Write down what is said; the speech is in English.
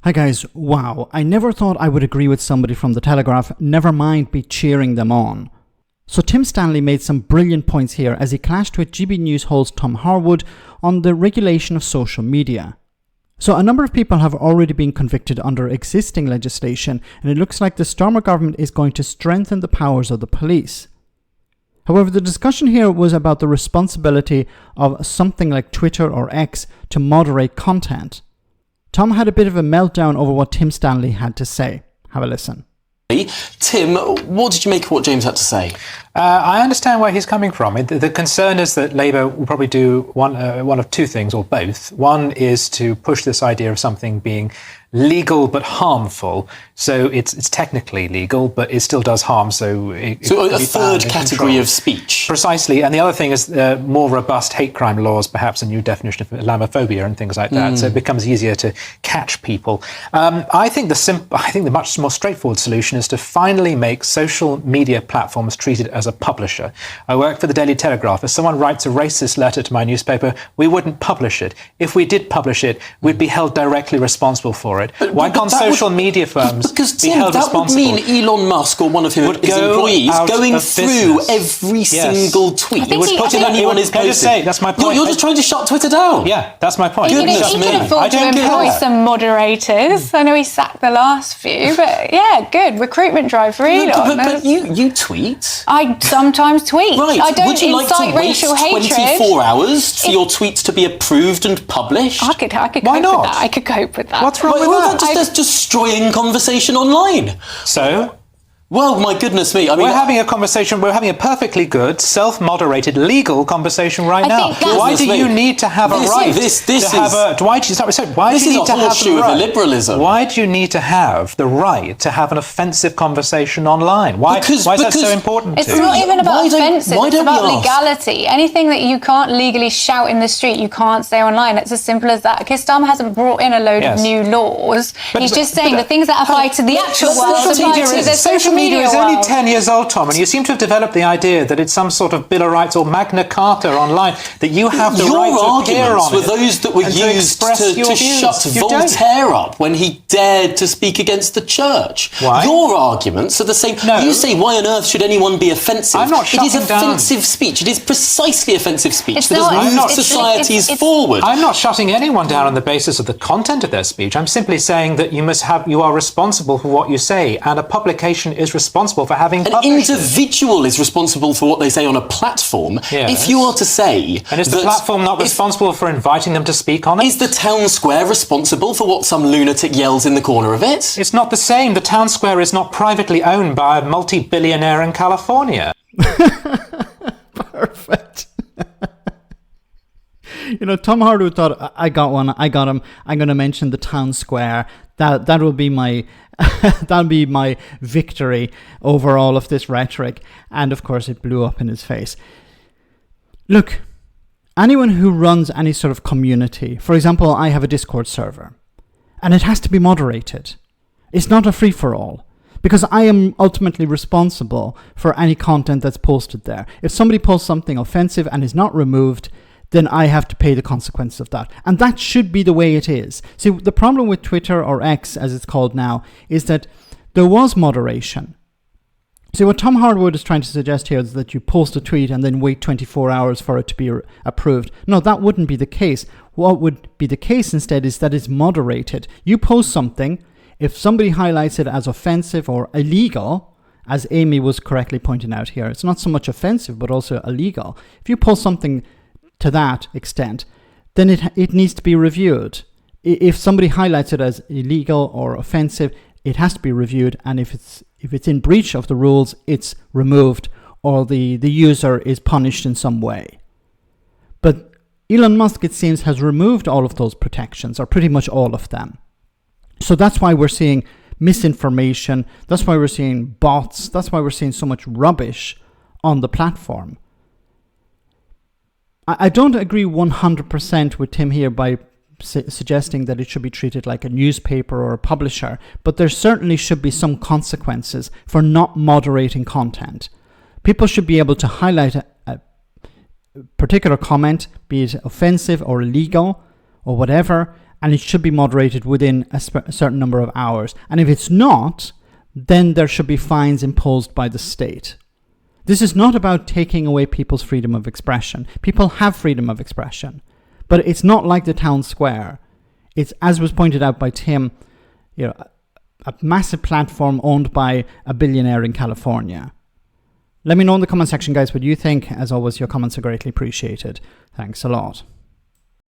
Hi guys, wow, I never thought I would agree with somebody from The Telegraph, never mind be cheering them on. So Tim Stanley made some brilliant points here as he clashed with GB News host Tom Harwood on the regulation of social media. So a number of people have already been convicted under existing legislation, and it looks like the Starmer government is going to strengthen the powers of the police. However, the discussion here was about the responsibility of something like Twitter or X to moderate content. Tom had a bit of a meltdown over what Tim Stanley had to say. Have a listen. Tim, what did you make of what James had to say? I understand where he's coming from. The concern is that Labour will probably do one of two things, or both. One is to push this idea of something being legal but harmful. So it's technically legal, but it still does harm. So a third category of speech. Precisely. And the other thing is more robust hate crime laws, perhaps a new definition of Islamophobia and things like that. So it becomes easier to catch people. I think the much more straightforward solution is to finally make social media platforms treated as a publisher. I work for the Daily Telegraph. If someone writes a racist letter to my newspaper, we wouldn't publish it. If we did publish it, we'd be held directly responsible for it. Why can't social media firms be held responsible? Because Tim, that would mean Elon Musk or one of his employees going through every single tweet. It would put anyone is posted. That's my point. You're just trying to shut Twitter down. Yeah, that's my point. He could afford to employ some moderators. I know he sacked the last few, but yeah, good. Recruitment drive for Elon. But you tweet. I sometimes tweet. Right. I don't Would you like incite to waste racial hatred. 24 hours for your tweets to be approved and published? I could cope with that. I could cope with that. What's wrong with that? That's destroying conversation online. So? Well, my goodness me. I mean, we're having a conversation, we're having a perfectly good, self-moderated, legal conversation right now. Why do you need to have a right This is a horseshoe of liberalism. Why do you need to have the right to have an offensive conversation online? Why is that so important? It's not even about offensive, it's about legality. Anything that you can't legally shout in the street, you can't say online. It's as simple as that. Keir Starmer hasn't brought in a load of new laws. He's just saying the things that apply to the actual world apply to the social media is only 10 years old, Tom, and you seem to have developed the idea that it's some sort of Bill of Rights or Magna Carta online, that you have the right to appear on it. Your arguments were those that were used to shut Voltaire up when he dared to speak against the church. Why? Your arguments are the same. No. You say, why on earth should anyone be offensive? I'm not shutting down. It is offensive speech. It is precisely offensive speech that has moved societies forward. I'm not shutting anyone down on the basis of the content of their speech. I'm simply saying that you are responsible for what you say, and a publication is responsible for having An individual is responsible for what they say on a platform. Yes. If you are to say... And is the platform not responsible for inviting them to speak on it? Is the town square responsible for what some lunatic yells in the corner of it? It's not the same. The town square is not privately owned by a multi-billionaire in California. Perfect. Tom Harwood thought, I got one, I got him, I'm going to mention the town square. That will be my that'll be my victory over all of this rhetoric. And of course it blew up in his face. Look, anyone who runs any sort of community, for example, I have a Discord server, and it has to be moderated. It's not a free-for-all, because I am ultimately responsible for any content that's posted there. If somebody posts something offensive and is not removed, then I have to pay the consequences of that. And that should be the way it is. See, the problem with Twitter, or X as it's called now, is that there was moderation. See, what Tom Harwood is trying to suggest here is that you post a tweet and then wait 24 hours for it to be approved. No, that wouldn't be the case. What would be the case instead is that it's moderated. You post something, if somebody highlights it as offensive or illegal, as Amy was correctly pointing out here, it's not so much offensive but also illegal. If you post something to that extent, then it needs to be reviewed. If somebody highlights it as illegal or offensive, it has to be reviewed, and if it's in breach of the rules, it's removed, or the user is punished in some way. But Elon Musk, it seems, has removed all of those protections, or pretty much all of them. So that's why we're seeing misinformation, that's why we're seeing bots, that's why we're seeing so much rubbish on the platform. I don't agree 100% with Tim here by suggesting that it should be treated like a newspaper or a publisher, but there certainly should be some consequences for not moderating content. People should be able to highlight a particular comment, be it offensive or illegal or whatever, and it should be moderated within a certain number of hours. And if it's not, then there should be fines imposed by the state. This is not about taking away people's freedom of expression. People have freedom of expression, but it's not like the town square. It's, as was pointed out by Tim, a massive platform owned by a billionaire in California. Let me know in the comment section, guys, what you think. As always, your comments are greatly appreciated. Thanks a lot.